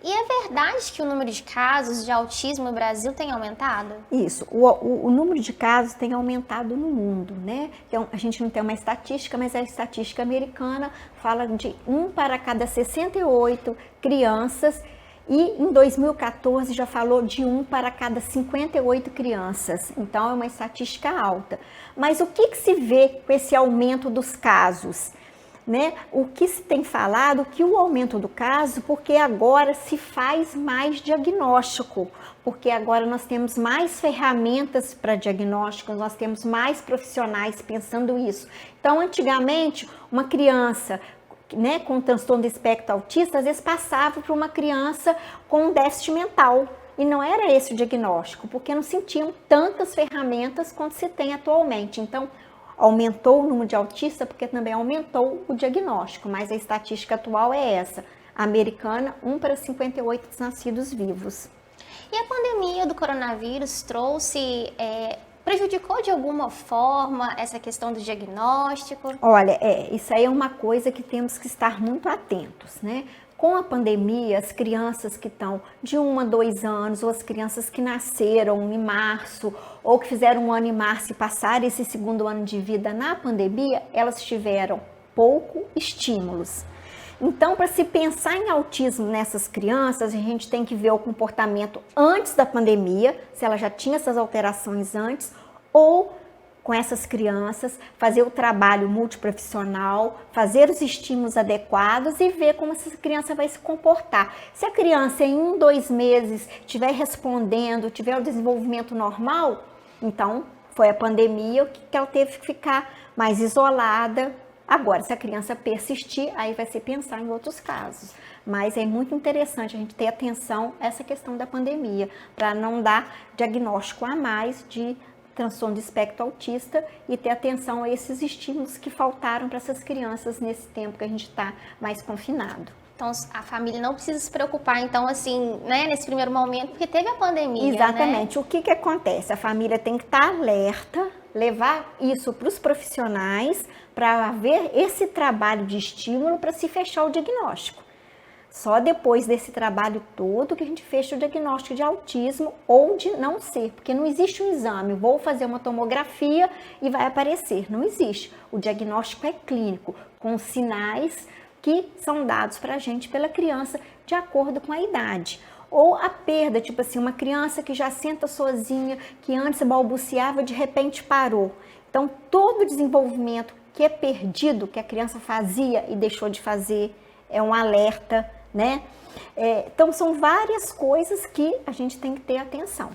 E é verdade que o número de casos de autismo no Brasil tem aumentado? Isso, o número de casos tem aumentado no mundo, né? Então, a gente não tem uma estatística, mas a estatística americana fala de 1 para cada 68 crianças e em 2014 já falou de 1 para cada 58 crianças. Então, é uma estatística alta. Mas o que se vê com esse aumento dos casos? Né? O que se tem falado que o aumento do caso, porque agora se faz mais diagnóstico, porque agora nós temos mais ferramentas para diagnóstico, nós temos mais profissionais pensando isso. Então, antigamente, uma criança, né, com transtorno do espectro autista, às vezes passava para uma criança com déficit mental. E não era esse o diagnóstico, porque não se tinham tantas ferramentas quanto se tem atualmente. Então, aumentou o número de autistas porque também aumentou o diagnóstico, mas a estatística atual é essa, americana, 1 para 58 nascidos vivos. E a pandemia do coronavírus prejudicou de alguma forma essa questão do diagnóstico? Olha, isso aí é uma coisa que temos que estar muito atentos, né? Com a pandemia, as crianças que estão de 1 a 2 anos, ou as crianças que nasceram em março, ou que fizeram 1 ano em março e passaram esse segundo ano de vida na pandemia, elas tiveram pouco estímulos. Então, para se pensar em autismo nessas crianças, a gente tem que ver o comportamento antes da pandemia, se ela já tinha essas alterações antes, ou com essas crianças, fazer o trabalho multiprofissional, fazer os estímulos adequados e ver como essa criança vai se comportar. Se a criança em 1, 2 meses estiver respondendo, tiver o desenvolvimento normal, então foi a pandemia que ela teve que ficar mais isolada. Agora, se a criança persistir, aí vai se pensar em outros casos. Mas é muito interessante a gente ter atenção a essa questão da pandemia, para não dar diagnóstico a mais de transtorno de espectro autista e ter atenção a esses estímulos que faltaram para essas crianças nesse tempo que a gente está mais confinado. Então, a família não precisa se preocupar, então, assim, né, nesse primeiro momento, porque teve a pandemia, Exatamente. né? O que acontece? A família tem que estar alerta, levar isso para os profissionais para ver esse trabalho de estímulo para se fechar o diagnóstico. Só depois desse trabalho todo que a gente fecha o diagnóstico de autismo ou de não ser, porque não existe um exame, vou fazer uma tomografia e vai aparecer, não existe. O diagnóstico é clínico, com sinais que são dados para a gente pela criança de acordo com a idade. Ou a perda, tipo assim, uma criança que já senta sozinha, que antes balbuciava, de repente parou. Então, todo o desenvolvimento que é perdido, que a criança fazia e deixou de fazer, é um alerta, né? Então, são várias coisas que a gente tem que ter atenção.